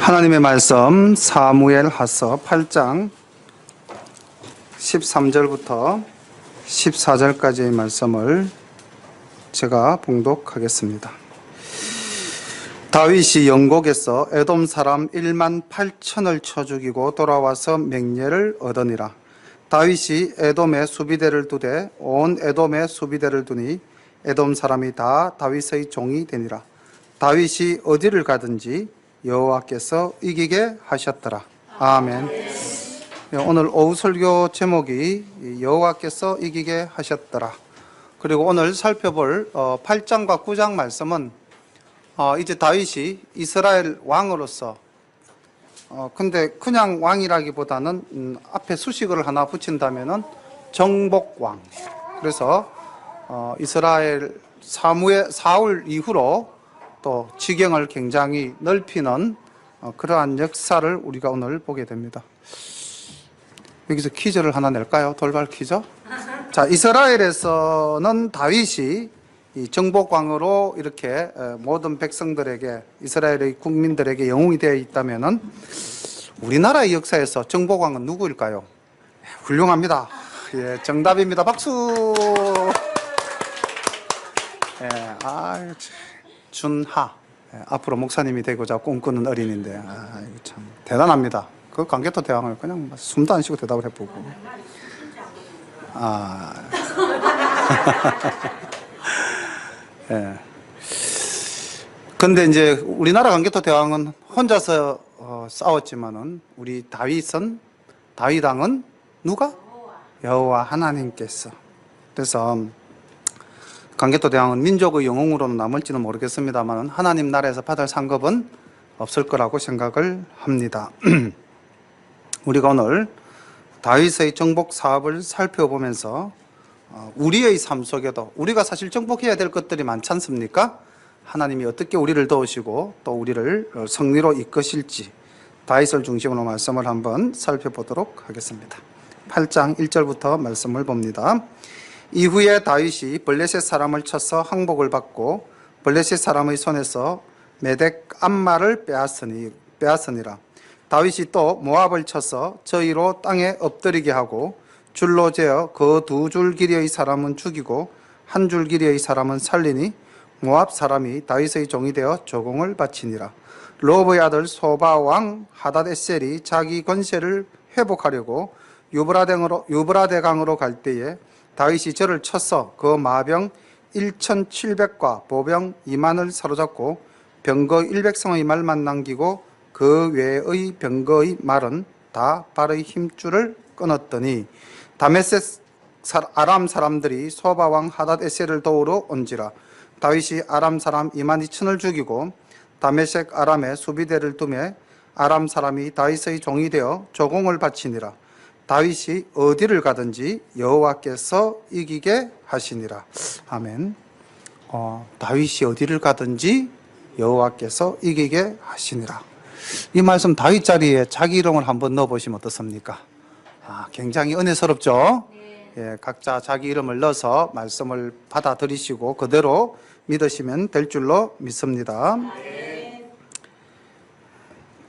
하나님의 말씀 사무엘하서 8장 13절부터 14절까지의 말씀을 제가 봉독하겠습니다. 다윗이 영곡에서 에돔 사람 1만 8천을 쳐 죽이고 돌아와서 맹렬을 얻으니라. 다윗이 에돔에 수비대를 두되 온 에돔에 수비대를 두니 에돔 사람이 다 다윗의 종이 되니라. 다윗이 어디를 가든지 여호와께서 이기게 하셨더라. 아멘. 오늘 오후 설교 제목이 여호와께서 이기게 하셨더라. 그리고 오늘 살펴볼 8장과 9장 말씀은 이제 다윗이 이스라엘 왕으로서 근데 그냥 왕이라기보다는 앞에 수식어를 하나 붙인다면은 정복왕. 그래서 이스라엘 사울 이후로 또 지경을 굉장히 넓히는 그러한 역사를 우리가 오늘 보게 됩니다. 여기서 퀴즈를 하나 낼까요? 돌발 퀴즈? 자, 이스라엘에서는 다윗이 이 정복왕으로 이렇게 모든 백성들에게, 이스라엘의 국민들에게 영웅이 되어 있다면은 우리나라의 역사에서 정복왕은 누구일까요? 훌륭합니다. 예, 정답입니다. 박수. 예, 준하. 앞으로 목사님이 되고자 꿈꾸는 어린인데, 이거 참 대단합니다. 그 강개토 대왕을 그냥 숨도 안 쉬고 대답을 해보고. 예. 근데 이제 우리나라 강개토 대왕은 혼자서 싸웠지만은 우리 다윗왕은 누가? 여호와 하나님께서. 그래서 강개토 대왕은 민족의 영웅으로는 남을지는 모르겠습니다만 하나님 나라에서 받을 상급은 없을 거라고 생각을 합니다. 우리가 오늘 다윗의 정복 사업을 살펴보면서 우리의 삶 속에도 우리가 사실 정복해야 될 것들이 많지 않습니까? 하나님이 어떻게 우리를 도우시고 또 우리를 승리로 이끄실지 다윗을 중심으로 말씀을 한번 살펴보도록 하겠습니다. 8장 1절부터 말씀을 봅니다. 이후에 다윗이 블레셋 사람을 쳐서 항복을 받고 블레셋 사람의 손에서 메덱 암마를 빼앗으니라. 다윗이 또 모압을 쳐서 저희로 땅에 엎드리게 하고 줄로 재어 그 2줄 길이의 사람은 죽이고 1줄 길이의 사람은 살리니 모압 사람이 다윗의 종이 되어 조공을 바치니라. 르홉의 아들 소바 왕 하닷에셀이 자기 권세를 회복하려고 유브라데강으로 갈 때에 다윗이 저를 쳐서 그 마병 1,700과 보병 2만을 사로잡고 병거 100성의 말만 남기고 그 외의 병거의 말은 다 발의 힘줄을 끊었더니 다메섹 아람 사람들이 소바왕 하닷에셀을 도우러 온지라. 다윗이 아람 사람 2만 2천을 죽이고 다메섹 아람에 수비대를 두매 아람 사람이 다윗의 종이 되어 조공을 바치니라. 다윗이 어디를 가든지 여호와께서 이기게 하시니라. 아멘. 다윗이 어디를 가든지 여호와께서 이기게 하시니라. 이 말씀 다윗 자리에 자기 이름을 한번 넣어보시면 어떻습니까? 굉장히 은혜스럽죠? 예, 각자 자기 이름을 넣어서 말씀을 받아들이시고 그대로 믿으시면 될 줄로 믿습니다.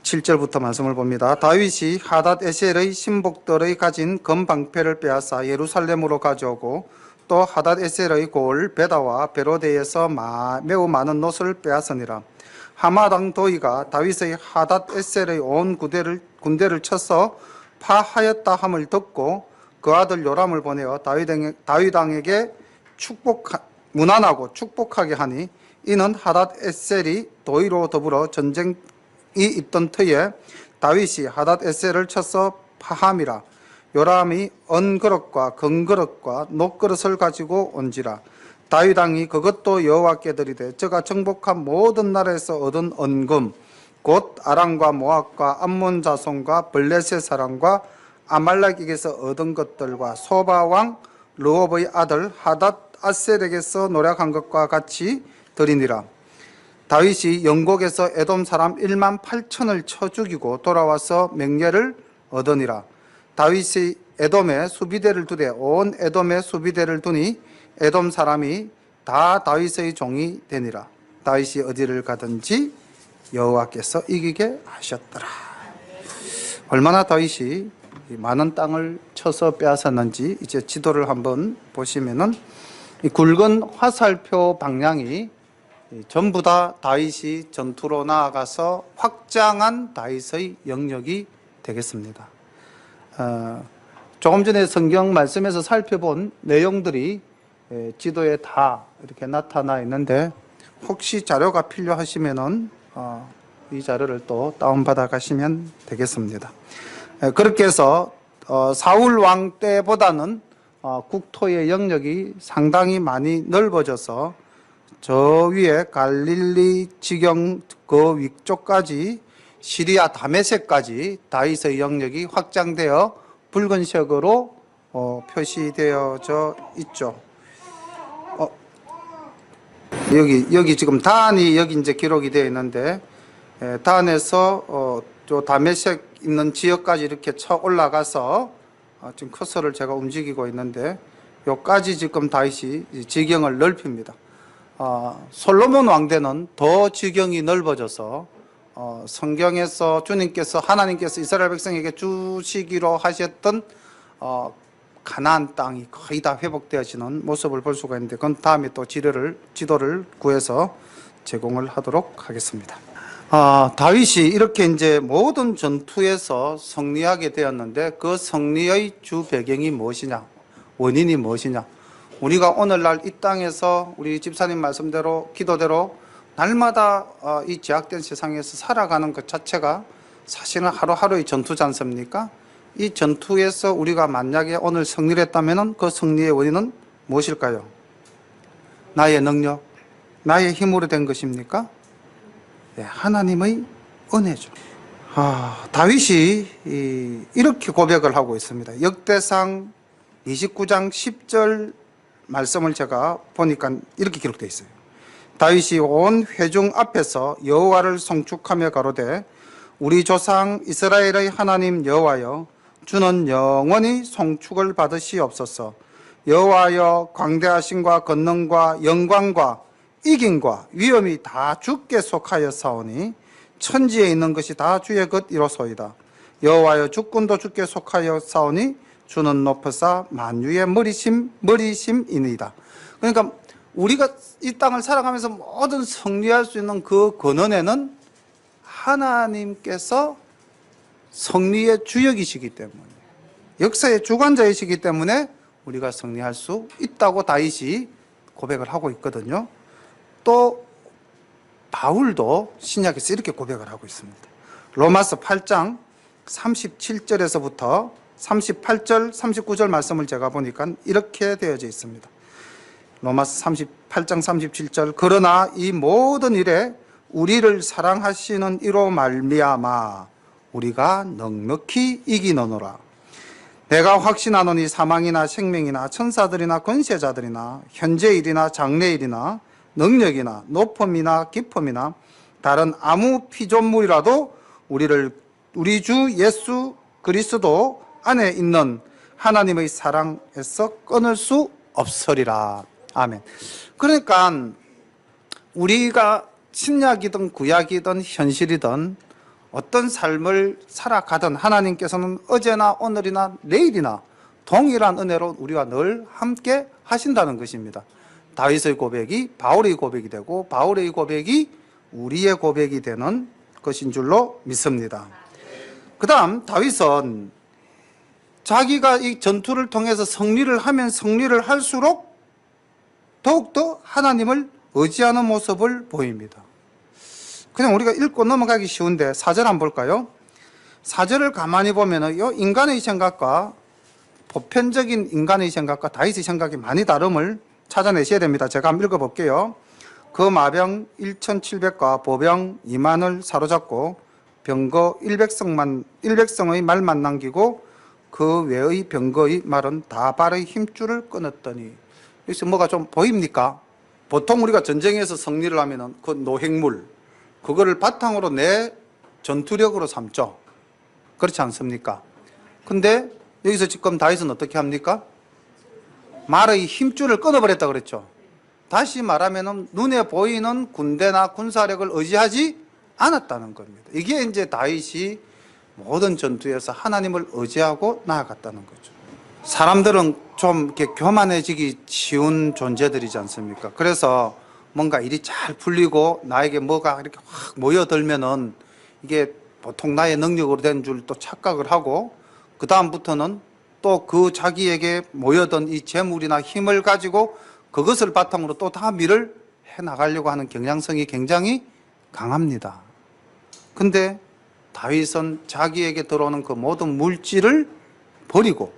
7절부터 말씀을 봅니다. 다윗이 하닷에셀의 신복들의 가진 금방패를 빼앗아 예루살렘으로 가져오고 또 하닷에셀의 고을 베다와 베로데에서 매우 많은 놋을 빼앗으니라. 하마당 도이가 다윗의 하닷에셀의 온 군대를 쳐서 파하였다 함을 듣고 그 아들 요람을 보내어 다윗왕에게 무난하고 축복하게 하니 이는 하닷에셀이 도이로 더불어 전쟁이 있던 터에 다윗이 하닷에셀을 쳐서 파함이라. 요람이 언그릇과 금그릇과 녹그릇을 가지고 온지라. 다윗왕이 그것도 여호와께 드리되 저가 정복한 모든 나라에서 얻은 언금 곧 아람과 모압과 암몬 자손과 블레셋 사람과 아말렉에게서 얻은 것들과 소바왕 르홉의 아들 하닷아셀에게서 노력한 것과 같이 드리니라. 다윗이 영곡에서 에돔 사람 1만 8천을 쳐 죽이고 돌아와서 맹렬을 얻으니라. 다윗이 에돔에 수비대를 두되 온 에돔에 수비대를 두니 에돔 사람이 다 다윗의 종이 되니라. 다윗이 어디를 가든지 여호와께서 이기게 하셨더라. 얼마나 다윗이 많은 땅을 쳐서 빼앗았는지 이제 지도를 한번 보시면은 이 굵은 화살표 방향이 전부 다 다윗이 전투로 나아가서 확장한 다윗의 영역이 되겠습니다. 조금 전에 성경 말씀에서 살펴본 내용들이 지도에 다 이렇게 나타나 있는데 혹시 자료가 필요하시면은 이 자료를 또 다운받아 가시면 되겠습니다. 그렇게 해서 사울 왕 때보다는 국토의 영역이 상당히 많이 넓어져서 저 위에 갈릴리 지경 그 위쪽까지 시리아 다메섹까지 다윗의 영역이 확장되어 붉은색으로 표시되어져 있죠. 여기 지금 단이 여기 이제 기록이 되어 있는데 단에서 저 다메섹 있는 지역까지 이렇게 쳐 올라가서 지금 커서를 제가 움직이고 있는데 여기까지 지금 다윗이 지경을 넓힙니다. 솔로몬 왕대는 더 지경이 넓어져서 성경에서 주님께서 하나님께서 이스라엘 백성에게 주시기로 하셨던 가나안 땅이 거의 다 회복되어지는 모습을 볼 수가 있는데 그건 다음에 또 지도를 구해서 제공을 하도록 하겠습니다. 다윗이 이렇게 이제 모든 전투에서 승리하게 되었는데 그 승리의 주 배경이 무엇이냐, 원인이 무엇이냐. 우리가 오늘날 이 땅에서 우리 집사님 말씀대로 기도대로 날마다 이 제약된 세상에서 살아가는 것 자체가 사실은 하루하루의 전투지 않습니까? 이 전투에서 우리가 만약에 오늘 승리를 했다면 그 승리의 원인은 무엇일까요? 나의 능력, 나의 힘으로 된 것입니까? 네, 하나님의 은혜죠. 다윗이 이렇게 고백을 하고 있습니다. 역대상 29장 10절 말씀을 제가 보니까 이렇게 기록되어 있어요. 다윗이 온 회중 앞에서 여호와를 송축하며 가로되 우리 조상 이스라엘의 하나님 여호와여 주는 영원히 송축을 받으시옵소서. 여호와여 광대하심과 권능과 영광과 이김과 위엄이 다 주께 속하여 사오니 천지에 있는 것이 다 주의 것이로소이다. 여호와여 주권도 주께 속하여 사오니 주는 높으사 만유의 머리심이니이다. 그러니까 우리가 이 땅을 살아가면서 모든 승리할 수 있는 그 근원에는 하나님께서 승리의 주역이시기 때문에, 역사의 주관자이시기 때문에 우리가 승리할 수 있다고 다윗이 고백을 하고 있거든요. 또 바울도 신약에서 이렇게 고백을 하고 있습니다. 로마서 8장 37절에서부터 38절, 39절 말씀을 제가 보니까 이렇게 되어져 있습니다. 로마서 38장 37절 그러나 이 모든 일에 우리를 사랑하시는 이로 말미암아 우리가 넉넉히 이기노라. 내가 확신하노니 사망이나 생명이나 천사들이나 권세자들이나 현재 일이나 장래 일이나 능력이나 높음이나 깊음이나 다른 아무 피조물이라도 우리 주 예수 그리스도 안에 있는 하나님의 사랑에서 끊을 수 없으리라. 아멘. 그러니까 우리가 신약이든 구약이든 현실이든 어떤 삶을 살아가든 하나님께서는 어제나 오늘이나 내일이나 동일한 은혜로 우리와 늘 함께 하신다는 것입니다. 다윗의 고백이 바울의 고백이 되고 바울의 고백이 우리의 고백이 되는 것인 줄로 믿습니다. 그 다음 다윗은 자기가 이 전투를 통해서 승리를 하면 승리를 할수록 더욱더 하나님을 의지하는 모습을 보입니다. 그냥 우리가 읽고 넘어가기 쉬운데 4절 한번 볼까요? 4절을 가만히 보면 인간의 생각과 보편적인 인간의 생각과 다윗의 생각이 많이 다름을 찾아내셔야 됩니다. 제가 한번 읽어볼게요. 그 마병 1700과 보병 2만을 사로잡고 병거 100성의 말만 남기고 그 외의 병거의 말은 다 발의 힘줄을 끊었더니. 여기서 뭐가 좀 보입니까? 보통 우리가 전쟁에서 승리를 하면 그 노획물, 그거를 바탕으로 내 전투력으로 삼죠. 그렇지 않습니까? 근데 여기서 지금 다윗은 어떻게 합니까? 말의 힘줄을 끊어버렸다 그랬죠. 다시 말하면 눈에 보이는 군대나 군사력을 의지하지 않았다는 겁니다. 이게 이제 다윗이 모든 전투에서 하나님을 의지하고 나아갔다는 거죠. 사람들은 좀 이렇게 교만해지기 쉬운 존재들이지 않습니까? 그래서 뭔가 일이 잘 풀리고 나에게 뭐가 이렇게 확 모여들면은 이게 보통 나의 능력으로 된 줄 또 착각을 하고, 그 다음부터는 또 그 자기에게 모여든 이 재물이나 힘을 가지고 그것을 바탕으로 또 다 일을 해 나가려고 하는 경향성이 굉장히 강합니다. 근데 다윗은 자기에게 들어오는 그 모든 물질을 버리고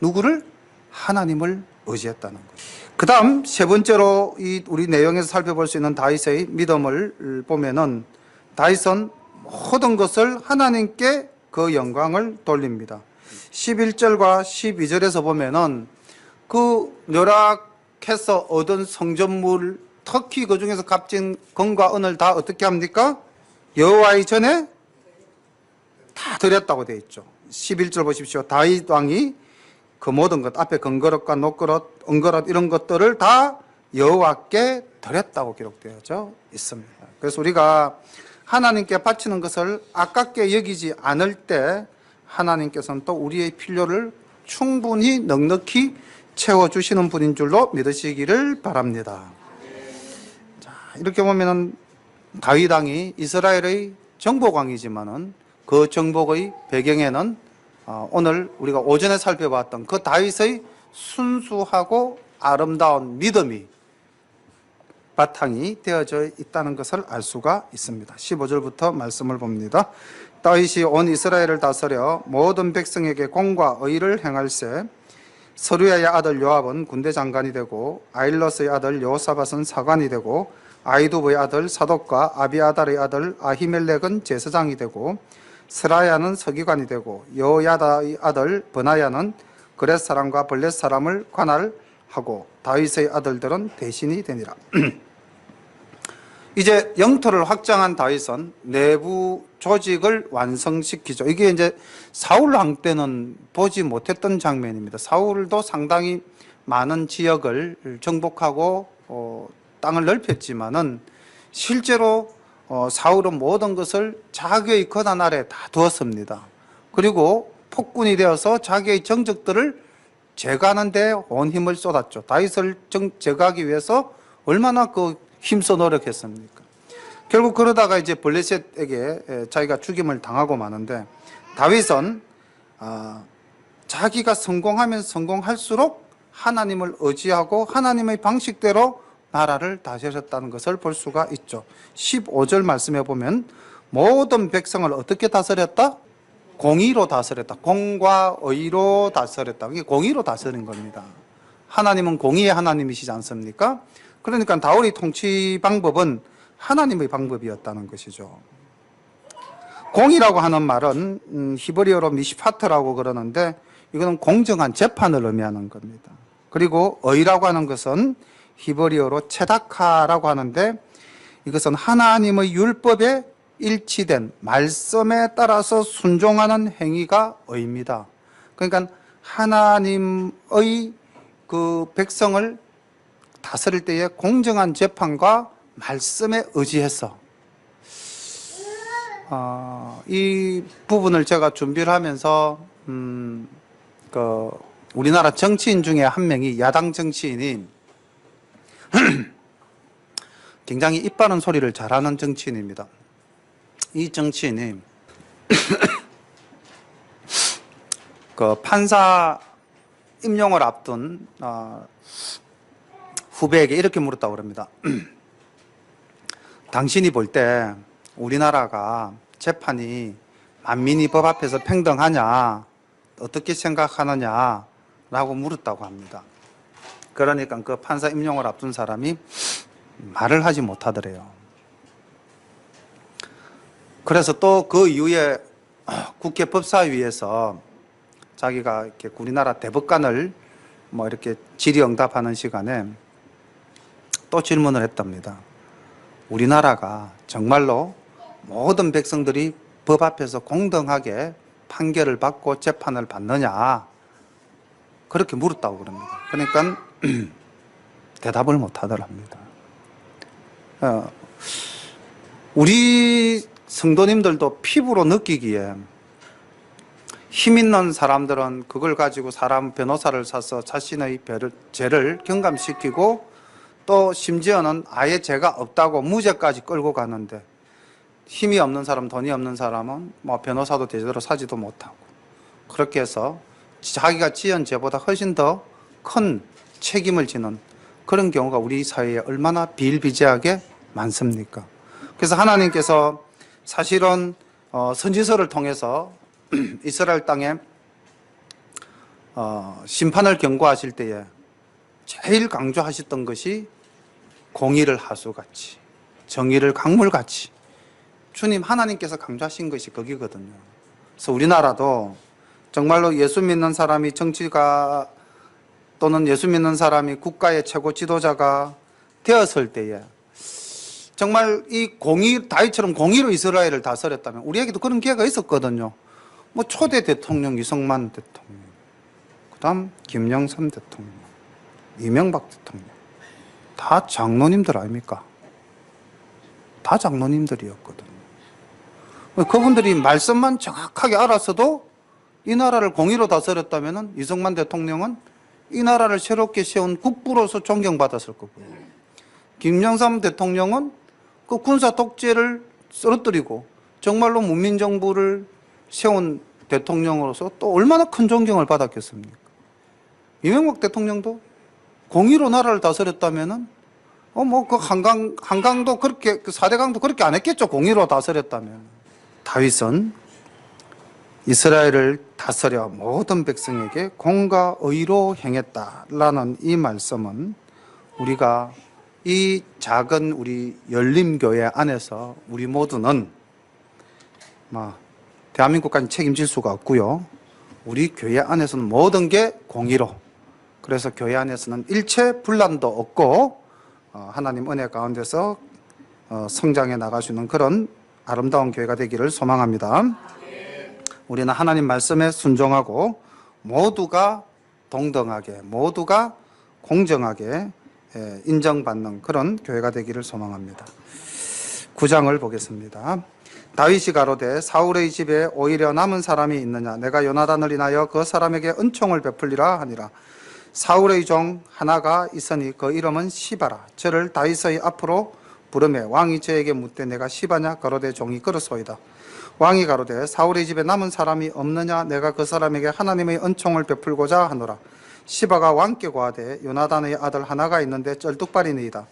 누구를? 하나님을 의지했다는 거예요. 그 다음 세 번째로 우리 내용에서 살펴볼 수 있는 다윗의 믿음을 보면은, 다윗은 모든 것을 하나님께 그 영광을 돌립니다. 11절과 12절에서 보면은 그 멸악해서 얻은 성전물, 특히 그 중에서 값진 금과 은을 다 어떻게 합니까? 여호와의 전에 다 드렸다고 되어 있죠. 11절 보십시오. 다윗 왕이 그 모든 것, 앞에 금그릇과 녹그릇, 은그릇 이런 것들을 다 여호와께 드렸다고 기록되어져 있습니다. 그래서 우리가 하나님께 바치는 것을 아깝게 여기지 않을 때 하나님께서는 또 우리의 필요를 충분히 넉넉히 채워주시는 분인 줄로 믿으시기를 바랍니다. 자, 이렇게 보면은 다윗 왕이 이스라엘의 정복왕이지만은 그 정복의 배경에는 오늘 우리가 오전에 살펴봤던 그 다윗의 순수하고 아름다운 믿음이 바탕이 되어져 있다는 것을 알 수가 있습니다. 15절부터 말씀을 봅니다. 다윗이 온 이스라엘을 다스려 모든 백성에게 공과 의를 행할세. 서루야의 아들 요압은 군대 장관이 되고, 아일러스의 아들 여호사밧은 사관이 되고, 아히두브의 아들 사독과 아비아달의 아들 아히멜렉은 제사장이 되고, 스라야는 서기관이 되고, 여호야다의 아들 버나야는 그렛 사람과 블렛 사람을 관할하고, 다윗의 아들들은 대신이 되니라. 이제 영토를 확장한 다윗은 내부 조직을 완성시키죠. 이게 이제 사울 왕 때는 보지 못했던 장면입니다. 사울도 상당히 많은 지역을 정복하고 땅을 넓혔지만은 실제로 사울은 모든 것을 자기의 권한 아래 다 두었습니다. 그리고 폭군이 되어서 자기의 정적들을 제거하는 데 온 힘을 쏟았죠. 다윗을 제거하기 위해서 얼마나 힘써 노력했습니까? 결국 그러다가 이제 블레셋에게 자기가 죽임을 당하고 마는데, 다윗은 자기가 성공하면 성공할수록 하나님을 의지하고 하나님의 방식대로 나라를 다스렸다는 것을 볼 수가 있죠. 15절 말씀해 보면 모든 백성을 어떻게 다스렸다? 공의로 다스렸다. 공과 의로 다스렸다. 이게 공의로 다스린 겁니다. 하나님은 공의의 하나님이시지 않습니까? 그러니까 다윗의 통치 방법은 하나님의 방법이었다는 것이죠. 공이라고 하는 말은 히브리어로 미시파트라고 그러는데, 이거는 공정한 재판을 의미하는 겁니다. 그리고 의라고 하는 것은 히브리어로 체다카라고 하는데, 이것은 하나님의 율법에 일치된 말씀에 따라서 순종하는 행위가 의입니다. 그러니까 하나님의 그 백성을 다스릴 때의 공정한 재판과 말씀에 의지해서, 이 부분을 제가 준비를 하면서 우리나라 정치인 중에 한 명이, 야당 정치인이 굉장히 입 바른 소리를 잘하는 정치인입니다. 이 정치인이 그 판사 임용을 앞둔 후배에게 이렇게 물었다고 그럽니다. 당신이 볼 때 우리나라가 재판이 만민이 법 앞에서 평등하냐, 어떻게 생각하느냐 라고 물었다고 합니다. 그러니까 그 판사 임용을 앞둔 사람이 말을 하지 못하더래요. 그래서 또 그 이후에 국회 법사위에서 자기가 이렇게 우리나라 대법관을 이렇게 질의응답하는 시간에 또 질문을 했답니다. 우리나라가 정말로 모든 백성들이 법 앞에서 공정하게 판결을 받고 재판을 받느냐, 그렇게 물었다고 그럽니다. 그러니까 대답을 못 하더랍니다. 우리 성도님들도 피부로 느끼기에 힘 있는 사람들은 그걸 가지고 사람 변호사를 사서 자신의 죄를 경감시키고 또 심지어는 아예 죄가 없다고 무죄까지 끌고 가는데 힘이 없는 사람, 돈이 없는 사람은 뭐 변호사도 제대로 사지도 못하고 그렇게 해서 자기가 지은 죄보다 훨씬 더 큰 책임을 지는 그런 경우가 우리 사회에 얼마나 비일비재하게 많습니까? 그래서 하나님께서 사실은 선지서를 통해서 이스라엘 땅에 심판을 경고하실 때에 제일 강조하셨던 것이 공의를 하수같이 정의를 강물같이 주님 하나님께서 강조하신 것이 거기거든요. 그래서 우리나라도 정말로 예수 믿는 사람이 정치가 또는 예수 믿는 사람이 국가의 최고 지도자가 되었을 때에 정말 이 다윗처럼 공의로 이스라엘을 다스렸다면 우리에게도 그런 기회가 있었거든요. 뭐 초대 대통령 이승만 대통령, 그다음 김영삼 대통령, 이명박 대통령 다 장로님들 아닙니까? 다 장로님들이었거든요. 그분들이 말씀만 정확하게 알았어도 이 나라를 공의로 다스렸다면 이승만 대통령은 이 나라를 새롭게 세운 국부로서 존경받았을 거고요. 김영삼 대통령은 그 군사 독재를 쓰러뜨리고 정말로 문민정부를 세운 대통령으로서 또 얼마나 큰 존경을 받았겠습니까? 이명박 대통령도 공의로 나라를 다스렸다면은 그 한강도 그렇게 그 4대강도 그렇게 안 했겠죠. 공의로 다스렸다면. 다윗은 이스라엘을 다스려 모든 백성에게 공과 의로 행했다라는 이 말씀은 우리가 이 작은 우리 열림교회 안에서 우리 모두는 대한민국까지 책임질 수가 없고요. 우리 교회 안에서는 모든 게 공의로, 그래서 교회 안에서는 일체 분란도 없고 하나님 은혜 가운데서 성장해 나가시는 그런 아름다운 교회가 되기를 소망합니다. 우리는 하나님 말씀에 순종하고 모두가 동등하게, 모두가 공정하게 인정받는 그런 교회가 되기를 소망합니다. 9장을 보겠습니다. 다윗이 가로되 사울의 집에 오히려 남은 사람이 있느냐? 내가 요나단을 인하여 그 사람에게 은총을 베풀리라 하니라. 사울의 종 하나가 있으니 그 이름은 시바라. 저를 다윗의 앞으로 부르매 왕이 저에게 묻되 내가 시바냐? 가로되 종이 그렇소이다. 왕이 가로되 사울의 집에 남은 사람이 없느냐? 내가 그 사람에게 하나님의 은총을 베풀고자 하노라. 시바가 왕께 고하되 요나단의 아들 하나가 있는데 쩔뚝발이니이다.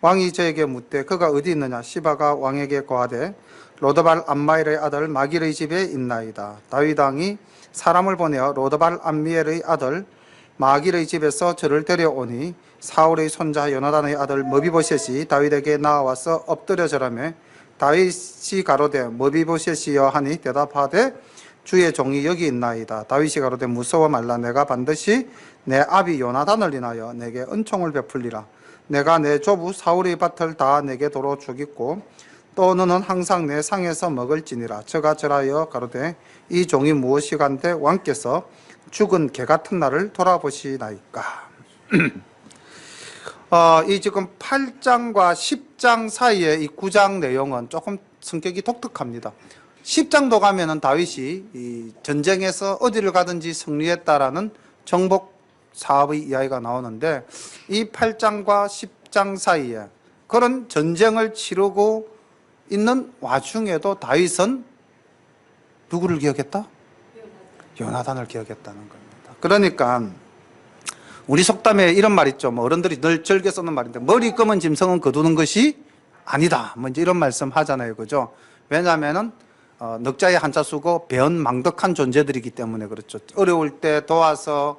왕이 저에게 묻되 그가 어디 있느냐? 시바가 왕에게 고하되 로드발 암마엘의 아들 마길의 집에 있나이다. 다윗 왕이 사람을 보내어 로드발 암미엘의 아들 마길의 집에서 저를 데려오니 사울의 손자 요나단의 아들 머비보셋이 다윗에게 나와서 엎드려 절하며 다윗이 가로되 머비보셋이여 하니 대답하되 주의 종이 여기 있나이다. 다윗이 가로되 무서워 말라. 내가 반드시 내 아비 요나단을 인하여 내게 은총을 베풀리라. 내가 내 조부 사울의 밭을 다 내게 도로 주겠고 또 너는 항상 내 상에서 먹을지니라. 저가 절하여 가로되 이 종이 무엇이간데 왕께서 죽은 개 같은 나를 돌아보시나이까. 이 지금 8장과 10장 사이에 이 9장 내용은 조금 성격이 독특합니다. 10장도 가면은 다윗이 이 전쟁에서 어디를 가든지 승리했다라는 정복 사업의 이야기가 나오는데 이 8장과 10장 사이에 그런 전쟁을 치르고 있는 와중에도 다윗은 누구를 기억했다? 요나단을 기억했다는 겁니다. 그러니까 우리 속담에 이런 말 있죠. 어른들이 늘 즐겨 쓰는 말인데 머리 검은 짐승은 거두는 것이 아니다. 이제 이런 말씀 하잖아요. 그죠? 왜냐하면은 넉자의 한자 쓰고 배은망덕한 존재들이기 때문에 그렇죠. 어려울 때 도와서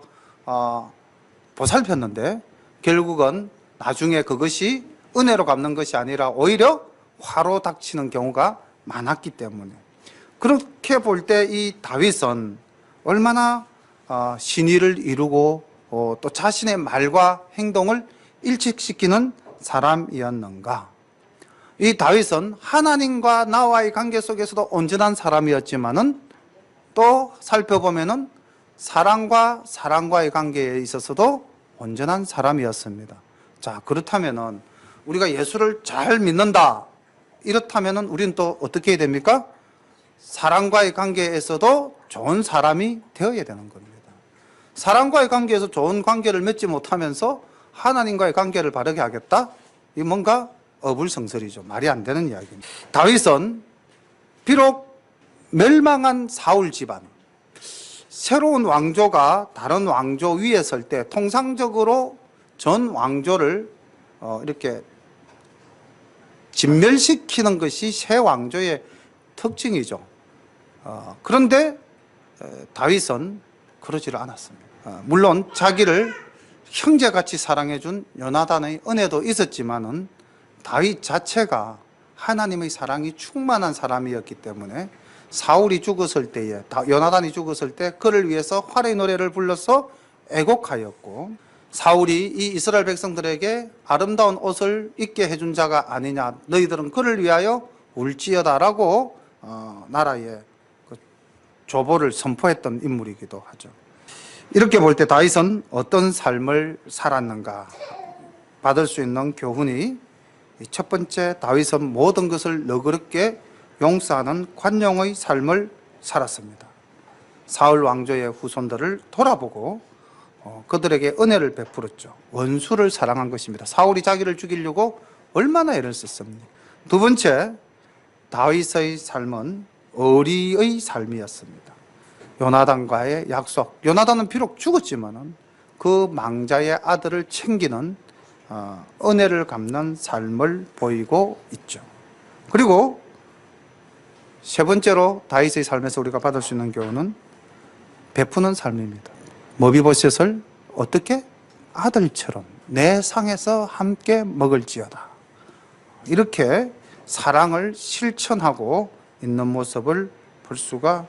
보살폈는데 결국은 나중에 그것이 은혜로 갚는 것이 아니라 오히려 화로 닥치는 경우가 많았기 때문에 그렇게 볼 때 이 다윗은 얼마나 신의를 이루고 또 자신의 말과 행동을 일치시키는 사람이었는가. 이 다윗은 하나님과 나와의 관계 속에서도 온전한 사람이었지만은 또 살펴보면은 사랑과 사랑과의 관계에 있어서도 온전한 사람이었습니다. 자, 그렇다면은 우리가 예수를 잘 믿는다. 이렇다면은 우리는 또 어떻게 해야 됩니까? 사람과의 관계에서도 좋은 사람이 되어야 되는 겁니다. 사람과의 관계에서 좋은 관계를 맺지 못하면서 하나님과의 관계를 바르게 하겠다? 이 뭔가 어불성설이죠. 말이 안 되는 이야기입니다. 다윗은 비록 멸망한 사울 집안, 새로운 왕조가 다른 왕조 위에 설 때 통상적으로 전 왕조를 이렇게 진멸시키는 것이 새 왕조의 특징이죠. 그런데 다윗은 그러지를 않았습니다. 물론 자기를 형제같이 사랑해준 요나단의 은혜도 있었지만은 다윗 자체가 하나님의 사랑이 충만한 사람이었기 때문에 사울이 죽었을 때에, 요나단이 죽었을 때 그를 위해서 활의 노래를 불러서 애곡하였고, 사울이 이 이스라엘 백성들에게 아름다운 옷을 입게 해준 자가 아니냐, 너희들은 그를 위하여 울지어다라고 나라에 그 조보를 선포했던 인물이기도 하죠. 이렇게 볼 때 다윗은 어떤 삶을 살았는가 받을 수 있는 교훈이, 첫 번째, 다윗은 모든 것을 너그럽게 용서하는 관용의 삶을 살았습니다. 사울 왕조의 후손들을 돌아보고 그들에게 은혜를 베풀었죠. 원수를 사랑한 것입니다. 사울이 자기를 죽이려고 얼마나 애를 썼습니까? 두 번째, 다윗의 삶은 의리의 삶이었습니다. 요나단과의 약속, 요나단은 비록 죽었지만 그 망자의 아들을 챙기는 은혜를 갚는 삶을 보이고 있죠. 그리고 세 번째로 다윗의 삶에서 우리가 받을 수 있는 교훈은 베푸는 삶입니다. 머비보셋을 어떻게? 아들처럼 내 상에서 함께 먹을지어다. 이렇게 사랑을 실천하고 있는 모습을 볼 수가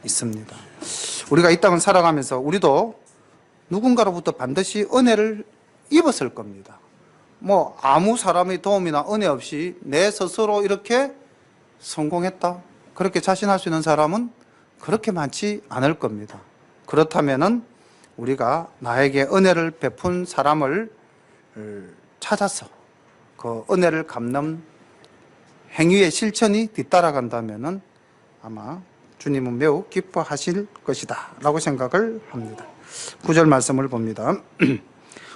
있습니다. 우리가 이 땅을 살아가면서 우리도 누군가로부터 반드시 은혜를 입었을 겁니다. 뭐 아무 사람의 도움이나 은혜 없이 내 스스로 이렇게 성공했다, 그렇게 자신할 수 있는 사람은 그렇게 많지 않을 겁니다. 그렇다면은 우리가 나에게 은혜를 베푼 사람을 찾아서 그 은혜를 갚는 행위의 실천이 뒤따라간다면은 아마 주님은 매우 기뻐하실 것이다 라고 생각을 합니다. 9절 말씀을 봅니다.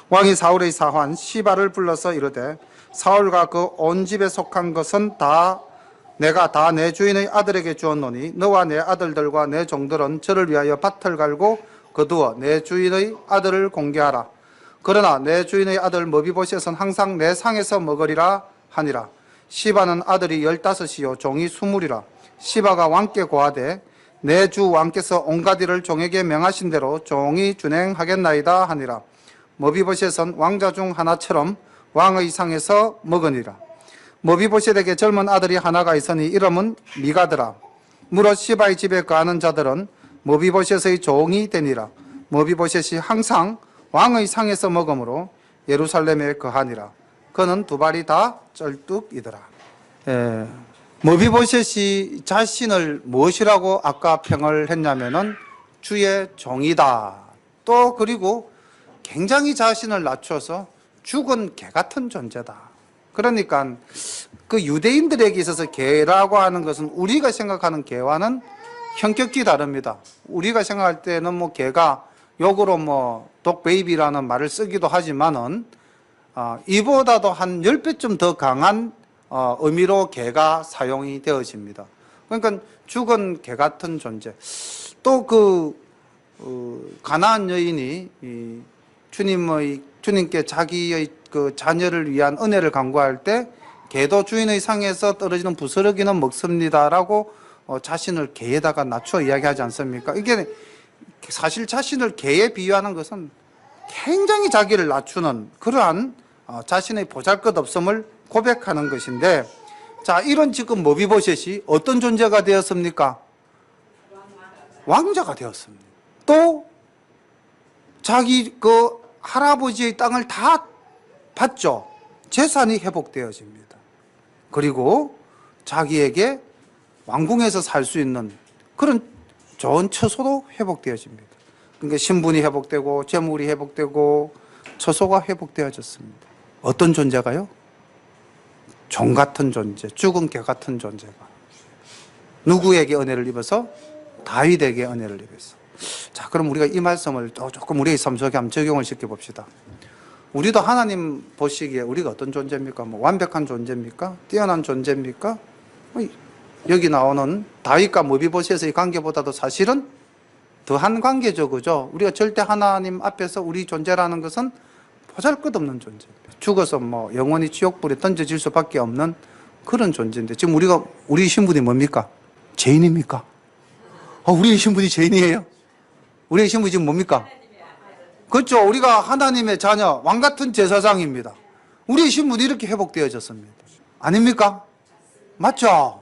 왕이 사울의 사환 시바를 불러서 이르되, 사울과 그 온 집에 속한 것은 내가 다 내 주인의 아들에게 주었노니 너와 내 아들들과 내 종들은 저를 위하여 밭을 갈고 거두어 내 주인의 아들을 공개하라. 그러나 내 주인의 아들 머비보셋은 항상 내 상에서 먹으리라 하니라. 시바는 아들이 15이요 종이 20이라. 시바가 왕께 고하되, 내 주 왕께서 온갖 일을 종에게 명하신 대로 종이 준행하겠나이다 하니라. 머비보셋은 왕자 중 하나처럼 왕의 상에서 먹으니라. 머비보셋에게 젊은 아들이 하나가 있으니 이름은 미가드라. 무릇 시바의 집에 거하는 자들은 머비보셋의 종이 되니라. 머비보셋이 항상 왕의 상에서 먹으므로 예루살렘에 거하니라. 그는 두 발이 다 쩔뚝이더라. 머비보셋이 자신을 무엇이라고 아까 평을 했냐면은 주의 종이다. 또 그리고 굉장히 자신을 낮춰서 죽은 개 같은 존재다. 그러니까 그 유대인들에게 있어서 개라고 하는 것은 우리가 생각하는 개와는 현격히 다릅니다. 우리가 생각할 때는 뭐 개가 욕으로 뭐 독베이비라는 말을 쓰기도 하지만은 이보다도 한 10배쯤 더 강한 의미로 개가 사용이 되어집니다. 그러니까 죽은 개 같은 존재. 또 가나안 여인이 주님께 자기의 그 자녀를 위한 은혜를 간구할 때, 개도 주인의 상에서 떨어지는 부스러기는 먹습니다라고 자신을 개에다가 낮춰 이야기하지 않습니까? 이게 사실 자신을 개에 비유하는 것은 굉장히 자기를 낮추는 그러한 자신의 보잘것없음을 고백하는 것인데, 자, 이런 지금 머비보셋이 어떤 존재가 되었습니까? 왕자가 되었습니다. 또 자기 그 할아버지의 땅을 다 받죠. 재산이 회복되어집니다. 그리고 자기에게 왕궁에서 살 수 있는 그런 좋은 처소도 회복되어집니다. 그러니까 신분이 회복되고 재물이 회복되고 처소가 회복되어졌습니다. 어떤 존재가요? 종 같은 존재, 죽은 개 같은 존재가 누구에게 은혜를 입어서? 다윗에게 은혜를 입었어. 자, 그럼 우리가 이 말씀을 또 조금 우리의 삶 속에 한번 적용을 시켜봅시다. 우리도 하나님 보시기에 우리가 어떤 존재입니까? 뭐 완벽한 존재입니까? 뛰어난 존재입니까? 여기 나오는 다윗과 무비보셋의 관계보다도 사실은 더한 관계죠, 그죠? 우리가 절대 하나님 앞에서 우리 존재라는 것은 보잘것없는 존재입니다. 죽어서 뭐 영원히 지옥불에 던져질 수밖에 없는 그런 존재인데, 지금 우리 신분이 뭡니까? 죄인입니까? 우리의 신분이 죄인이에요? 우리의 신분이 지금 뭡니까? 그렇죠. 우리가 하나님의 자녀, 왕같은 제사장입니다. 우리의 신분이 이렇게 회복되어졌습니다. 아닙니까? 맞죠?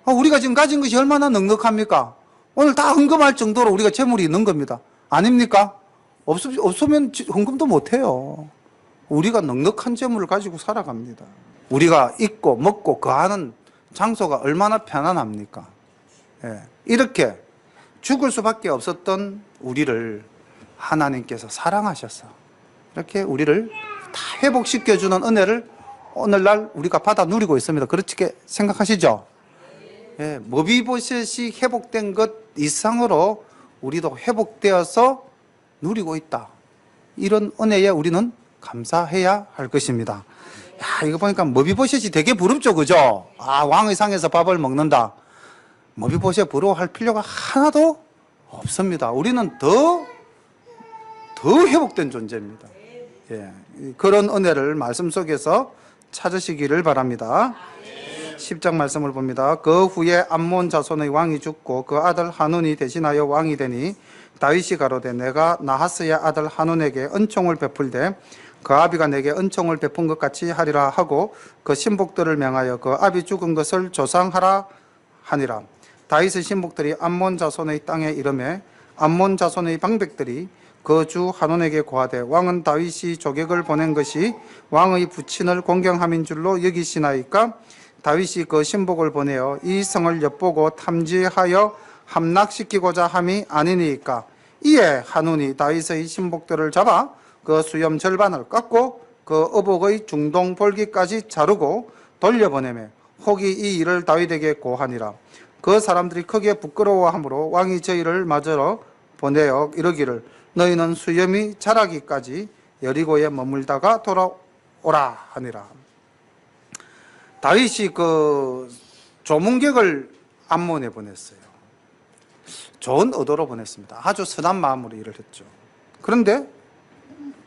우리가 지금 가진 것이 얼마나 넉넉합니까? 오늘 다 헌금할 정도로 우리가 재물이 있는 겁니다. 아닙니까? 없으면 헌금도 못해요. 우리가 넉넉한 재물을 가지고 살아갑니다. 우리가 입고 먹고 거하는 장소가 얼마나 편안합니까? 예. 이렇게 죽을 수밖에 없었던 우리를 하나님께서 사랑하셔서 이렇게 우리를 다 회복시켜주는 은혜를 오늘날 우리가 받아 누리고 있습니다. 그렇게 생각하시죠? 예, 무비보셋이 회복된 것 이상으로 우리도 회복되어서 누리고 있다. 이런 은혜에 우리는 감사해야 할 것입니다. 야, 이거 보니까 무비보셋이 되게 부럽죠, 그죠? 왕의 상에서 밥을 먹는다. 무비보셋 부러워할 필요가 하나도 없습니다. 우리는 더 회복된 존재입니다. 예, 그런 은혜를 말씀 속에서 찾으시기를 바랍니다. 10장 말씀을 봅니다. 그 후에 암몬 자손의 왕이 죽고 그 아들 하눈이 대신하여 왕이 되니 다윗이 가로되 내가 나하스의 아들 하눈에게 은총을 베풀되 그 아비가 내게 은총을 베푼 것 같이 하리라 하고 그 신복들을 명하여 그 아비 죽은 것을 조상하라 하니라. 다윗의 신복들이 암몬 자손의 땅에 이르매 암몬 자손의 방백들이 그 주 하논에게 고하되 왕은 다윗이 조객을 보낸 것이 왕의 부친을 공경함인 줄로 여기시나이까? 다윗이 그 신복을 보내어 이 성을 엿보고 탐지하여 함락시키고자 함이 아니니까? 이에 하논이 다윗의 신복들을 잡아 그 수염 절반을 깎고 그 어복의 중동 볼기까지 자르고 돌려보내매 혹이 이 일을 다윗에게 고하니라. 그 사람들이 크게 부끄러워하므로 왕이 저희를 맞으러 보내어 이르기를 너희는 수염이 자라기까지 여리고에 머물다가 돌아오라 하니라. 다윗이 그 조문객을 암몬에 보냈어요. 좋은 의도로 보냈습니다. 아주 선한 마음으로 일을 했죠. 그런데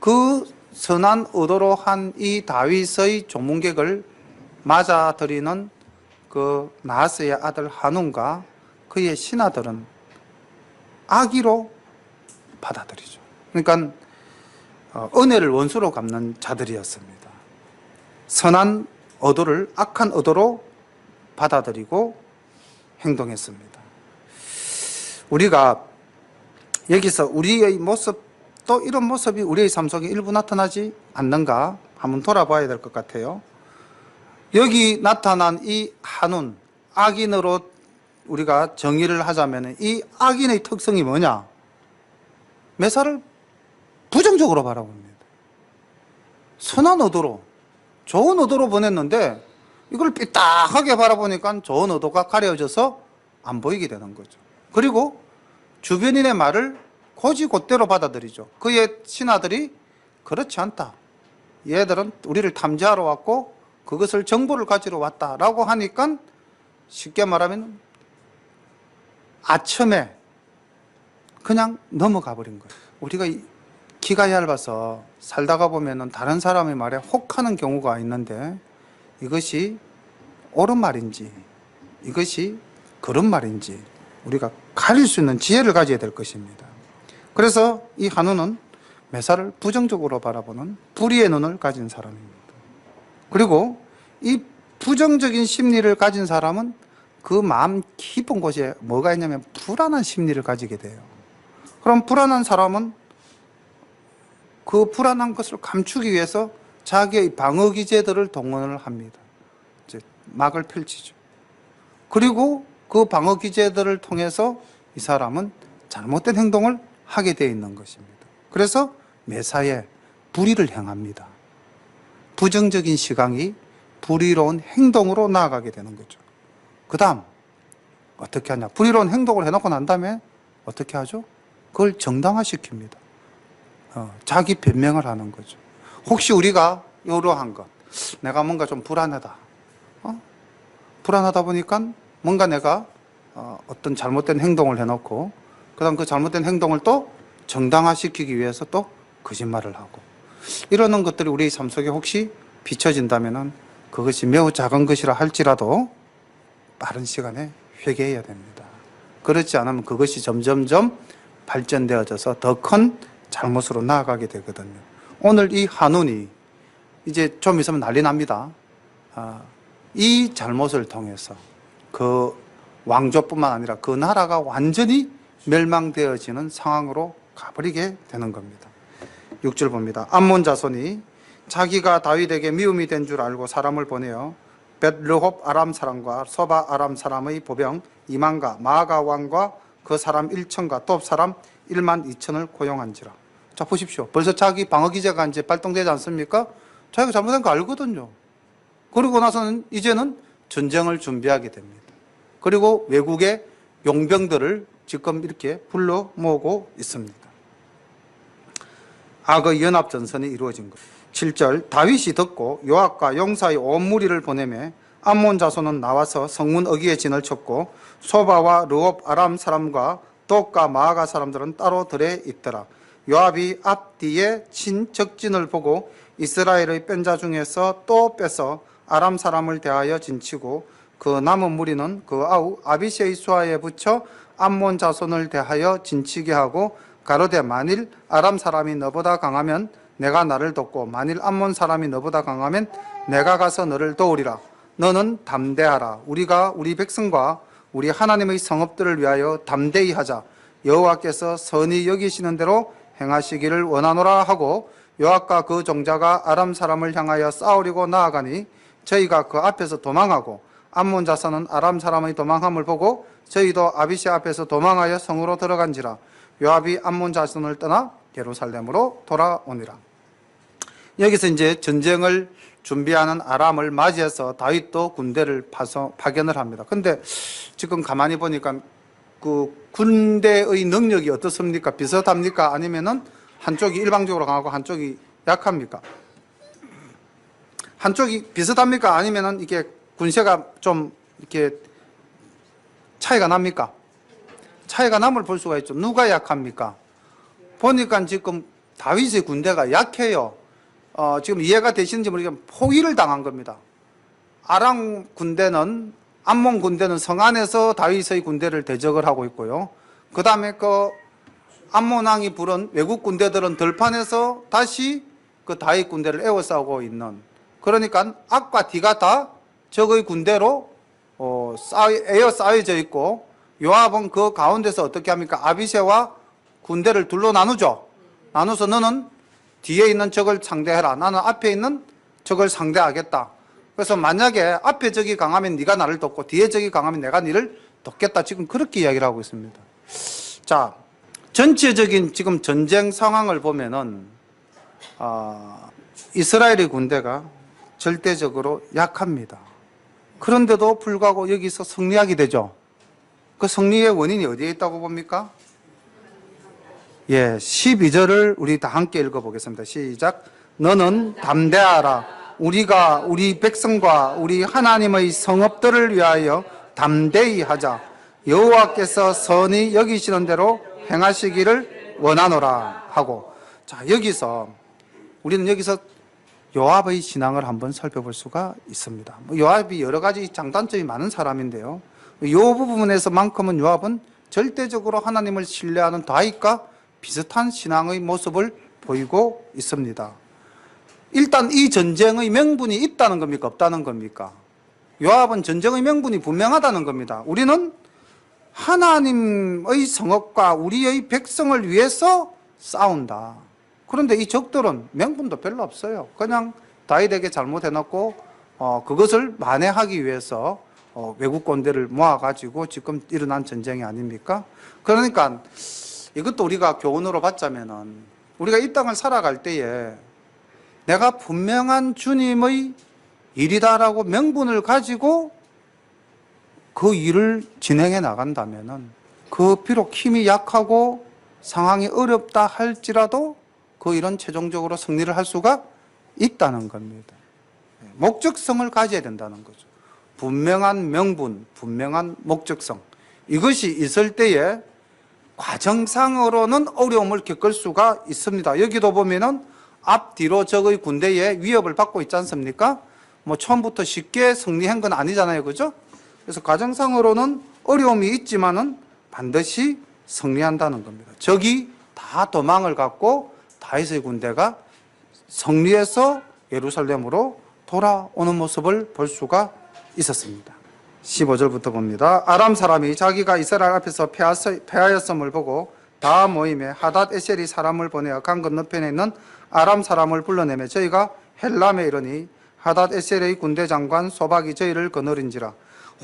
그 선한 의도로 한 이 다윗의 조문객을 맞아들이는 그 나하스의 아들 하눈과 그의 신하들은 악의로 받아들이죠. 그러니까 은혜를 원수로 갚는 자들이었습니다. 선한 의도를 악한 의도로 받아들이고 행동했습니다. 우리가 여기서 우리의 모습, 또 이런 모습이 우리의 삶 속에 일부 나타나지 않는가 한번 돌아봐야 될 것 같아요. 여기 나타난 이 하눈, 악인으로 우리가 정의를 하자면 이 악인의 특성이 뭐냐? 메사를 부정적으로 바라봅니다. 선한 의도로, 좋은 의도로 보냈는데 이걸 삐딱하게 바라보니까 좋은 의도가 가려져서 안 보이게 되는 거죠. 그리고 주변인의 말을 곧이곧대로 받아들이죠. 그의 신하들이 그렇지 않다. 얘들은 우리를 탐지하러 왔고 그것을 정보를 가지러 왔다라고 하니까 쉽게 말하면 아첨에 그냥 넘어가 버린 거예요. 우리가 기가 얇아서 살다가 보면은 다른 사람의 말에 혹하는 경우가 있는데 이것이 옳은 말인지 이것이 그런 말인지 우리가 가릴 수 있는 지혜를 가져야 될 것입니다. 그래서 이 한우는 메사를 부정적으로 바라보는 불의의 눈을 가진 사람입니다. 그리고 이 부정적인 심리를 가진 사람은 그 마음 깊은 곳에 뭐가 있냐면 불안한 심리를 가지게 돼요. 그럼 불안한 사람은 그 불안한 것을 감추기 위해서 자기의 방어 기제들을 동원을 합니다. 이제 막을 펼치죠. 그리고 그 방어 기제들을 통해서 이 사람은 잘못된 행동을 하게 되어 있는 것입니다. 그래서 매사에 불의를 행합니다. 부정적인 시각이 불의로운 행동으로 나아가게 되는 거죠. 그 다음 어떻게 하냐? 불의로운 행동을 해놓고 난 다음에 어떻게 하죠? 그걸 정당화시킵니다. 자기 변명을 하는 거죠. 혹시 우리가 이러한 것, 내가 뭔가 좀 불안하다. 불안하다 보니까 뭔가 내가 어떤 잘못된 행동을 해놓고 그 다음 그 잘못된 행동을 또 정당화시키기 위해서 또 거짓말을 하고 이러는 것들이 우리 삶 속에 혹시 비춰진다면 그것이 매우 작은 것이라 할지라도 빠른 시간에 회개해야 됩니다. 그렇지 않으면 그것이 점점점 발전되어져서 더 큰 잘못으로 나아가게 되거든요. 오늘 이 한운이 이제 좀 있으면 난리 납니다. 이 잘못을 통해서 그 왕조뿐만 아니라 그 나라가 완전히 멸망되어지는 상황으로 가버리게 되는 겁니다. 6절 봅니다. 암몬 자손이 자기가 다윗에게 미움이 된 줄 알고 사람을 보내어 벳르홉 아람 사람과 소바 아람 사람의 보병 2만과 마아가 왕과 그 사람 1천과 톱 사람 1만 2천을 고용한지라. 자, 보십시오. 벌써 자기 방어 기제가 이제 발동되지 않습니까? 자기가 잘못한 거 알거든요. 그리고 나서는 이제는 전쟁을 준비하게 됩니다. 그리고 외국의 용병들을 지금 이렇게 불러 모으고 있습니다. 악의 연합전선이 이루어진 것. 7절 다윗이 듣고 요압과 용사의 온 무리를 보내매 암몬 자손은 나와서 성문 어귀에 진을 쳤고 소바와 르홉 아람 사람과 독과 마아가 사람들은 따로 들에 있더라. 요압이 앞뒤에 친 적진을 보고 이스라엘의 뺀자 중에서 또 빼서 아람 사람을 대하여 진치고 그 남은 무리는 그 아우 아비새의 수하에 붙여 암몬 자손을 대하여 진치게 하고 가로되 만일 아람 사람이 너보다 강하면 내가 나를 돕고 만일 암몬 사람이 너보다 강하면 내가 가서 너를 도우리라. 너는 담대하라. 우리가 우리 백성과 우리 하나님의 성읍들을 위하여 담대히 하자. 여호와께서 선히 여기시는 대로 행하시기를 원하노라 하고 요압과 그 종자가 아람 사람을 향하여 싸우려고 나아가니 저희가 그 앞에서 도망하고 암몬 자손은 아람 사람의 도망함을 보고 저희도 아비새 앞에서 도망하여 성으로 들어간지라. 요압이 암몬 자손을 떠나 예루살렘으로 돌아오니라. 여기서 이제 전쟁을 준비하는 아람을 맞이해서 다윗도 군대를 파견을 합니다. 근데 지금 가만히 보니까 그 군대의 능력이 어떻습니까? 비슷합니까? 아니면은 한쪽이 일방적으로 강하고 한쪽이 약합니까? 한쪽이 비슷합니까? 아니면은 이게 군세가 좀 이렇게 차이가 납니까? 차이가 남을 볼 수가 있죠. 누가 약합니까? 보니까 지금 다윗의 군대가 약해요. 지금 이해가 되시는지 모르겠지만 포위를 당한 겁니다. 아람 군대는, 암몬 군대는 성 안에서 다윗의 군대를 대적을 하고 있고요. 그 다음에 그 암몬 왕이 부른 외국 군대들은 들판에서 다시 그 다윗 군대를 에워싸고 있는, 그러니까 앞과 뒤가 다 적의 군대로 에워싸여져 있고, 요압은 그 가운데서 어떻게 합니까? 아비새와 군대를 둘로 나누죠. 나눠서 너는 뒤에 있는 적을 상대해라. 나는 앞에 있는 적을 상대하겠다. 그래서 만약에 앞에 적이 강하면 네가 나를 돕고 뒤에 적이 강하면 내가 너를 돕겠다. 지금 그렇게 이야기를 하고 있습니다. 자, 전체적인 지금 전쟁 상황을 보면은 이스라엘의 군대가 절대적으로 약합니다. 그런데도 불구하고 여기서 승리하게 되죠. 그 승리의 원인이 어디에 있다고 봅니까? 예, 12절을 우리 다 함께 읽어보겠습니다. 시작. 너는 담대하라. 우리가 우리 백성과 우리 하나님의 성읍들을 위하여 담대히 하자. 여호와께서 선히 여기시는 대로 행하시기를 원하노라 하고. 자, 여기서 우리는 여기서 요압의 신앙을 한번 살펴볼 수가 있습니다. 요압이 여러 가지 장단점이 많은 사람인데요, 이 부분에서만큼은 요압은 절대적으로 하나님을 신뢰하는 다윗과 비슷한 신앙의 모습을 보이고 있습니다. 일단 이 전쟁의 명분이 있다는 겁니까? 없다는 겁니까? 요압은 전쟁의 명분이 분명하다는 겁니다. 우리는 하나님의 성읍과 우리의 백성을 위해서 싸운다. 그런데 이 적들은 명분도 별로 없어요. 그냥 다윗에게 잘못해놓고 그것을 만회하기 위해서 외국 군대를 모아가지고 지금 일어난 전쟁이 아닙니까? 그러니까 이것도 우리가 교훈으로 받자면은, 우리가 이 땅을 살아갈 때에 내가 분명한 주님의 일이다라고 명분을 가지고 그 일을 진행해 나간다면은 그 비록 힘이 약하고 상황이 어렵다 할지라도 그 일은 최종적으로 승리를 할 수가 있다는 겁니다. 목적성을 가져야 된다는 거죠. 분명한 명분, 분명한 목적성. 이것이 있을 때에 과정상으로는 어려움을 겪을 수가 있습니다. 여기도 보면은 앞뒤로 적의 군대에 위협을 받고 있지 않습니까? 뭐 처음부터 쉽게 승리한 건 아니잖아요. 그죠? 그래서 과정상으로는 어려움이 있지만은 반드시 승리한다는 겁니다. 적이 다 도망을 갖고 다윗의 군대가 승리해서 예루살렘으로 돌아오는 모습을 볼 수가 있었습니다. 15절부터 봅니다. 아람 사람이 자기가 이스라엘 앞에서 패하였음을 보고 다 모임에 하닷 에셀이 사람을 보내어 강 건너편에 있는 아람 사람을 불러내며 저희가 헬람에 이르니 하닷 에셀의 군대 장관 소박이 저희를 거느린지라.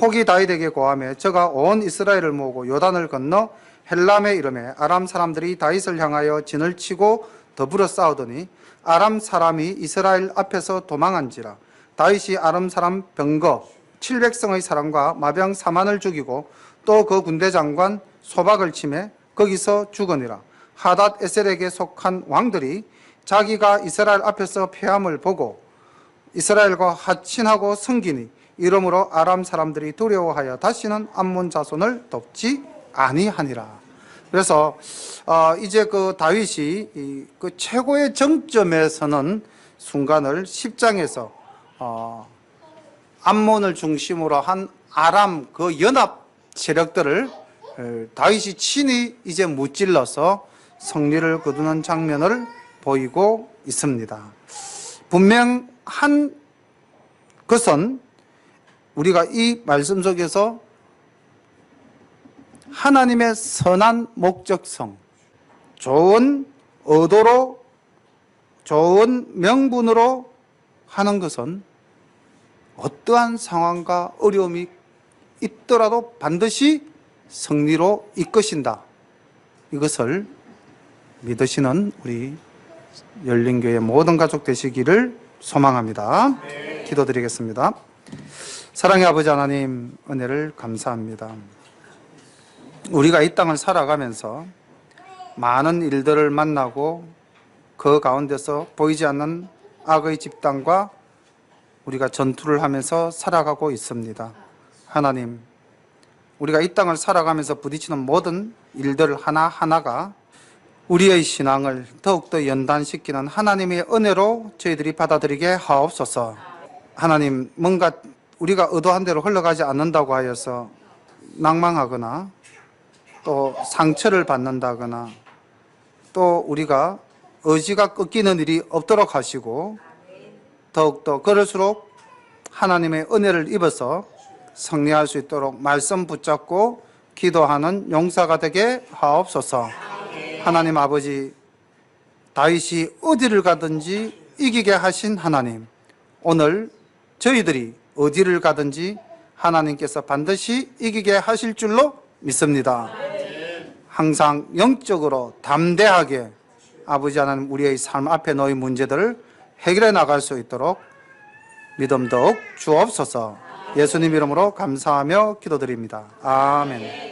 혹이 다윗에게 고하며 저가 온 이스라엘을 모으고 요단을 건너 헬람에 이르매 아람 사람들이 다윗을 향하여 진을 치고 더불어 싸우더니 아람 사람이 이스라엘 앞에서 도망한지라. 다윗이 아람 사람 병거 700성의 사람과 마병 4만을 죽이고 또 그 군대 장관 소박을 치매 거기서 죽으니라. 하닷 에셀에게 속한 왕들이 자기가 이스라엘 앞에서 패함을 보고 이스라엘과 하친하고 성기니 이러므로 아람 사람들이 두려워하여 다시는 암몬 자손을 돕지 아니하니라. 그래서 이제 그 다윗이 그 최고의 정점에서는 순간을 10장에서 암몬을 중심으로 한 아람 그 연합 세력들을 다윗이 친히 이제 무찔러서 승리를 거두는 장면을 보이고 있습니다. 분명한 것은 우리가 이 말씀 속에서 하나님의 선한 목적성, 좋은 의도로, 좋은 명분으로 하는 것은 어떠한 상황과 어려움이 있더라도 반드시 승리로 이끄신다. 이것을 믿으시는 우리 열린교회 모든 가족 되시기를 소망합니다. 기도드리겠습니다. 사랑의 아버지 하나님, 은혜를 감사합니다. 우리가 이 땅을 살아가면서 많은 일들을 만나고 그 가운데서 보이지 않는 악의 집단과 우리가 전투를 하면서 살아가고 있습니다. 하나님, 우리가 이 땅을 살아가면서 부딪히는 모든 일들 하나하나가 우리의 신앙을 더욱더 연단시키는 하나님의 은혜로 저희들이 받아들이게 하옵소서. 하나님, 뭔가 우리가 의도한 대로 흘러가지 않는다고 하여서 낭망하거나 또 상처를 받는다거나 또 우리가 의지가 꺾이는 일이 없도록 하시고 더욱더 그럴수록 하나님의 은혜를 입어서 승리할 수 있도록 말씀 붙잡고 기도하는 용사가 되게 하옵소서. 하나님 아버지, 다윗이 어디를 가든지 이기게 하신 하나님, 오늘 저희들이 어디를 가든지 하나님께서 반드시 이기게 하실 줄로 믿습니다. 항상 영적으로 담대하게 아버지 하나님 우리의 삶 앞에 놓인 문제들을 해결해 나갈 수 있도록 믿음 더욱 주옵소서. 예수님 이름으로 감사하며 기도드립니다. 아멘.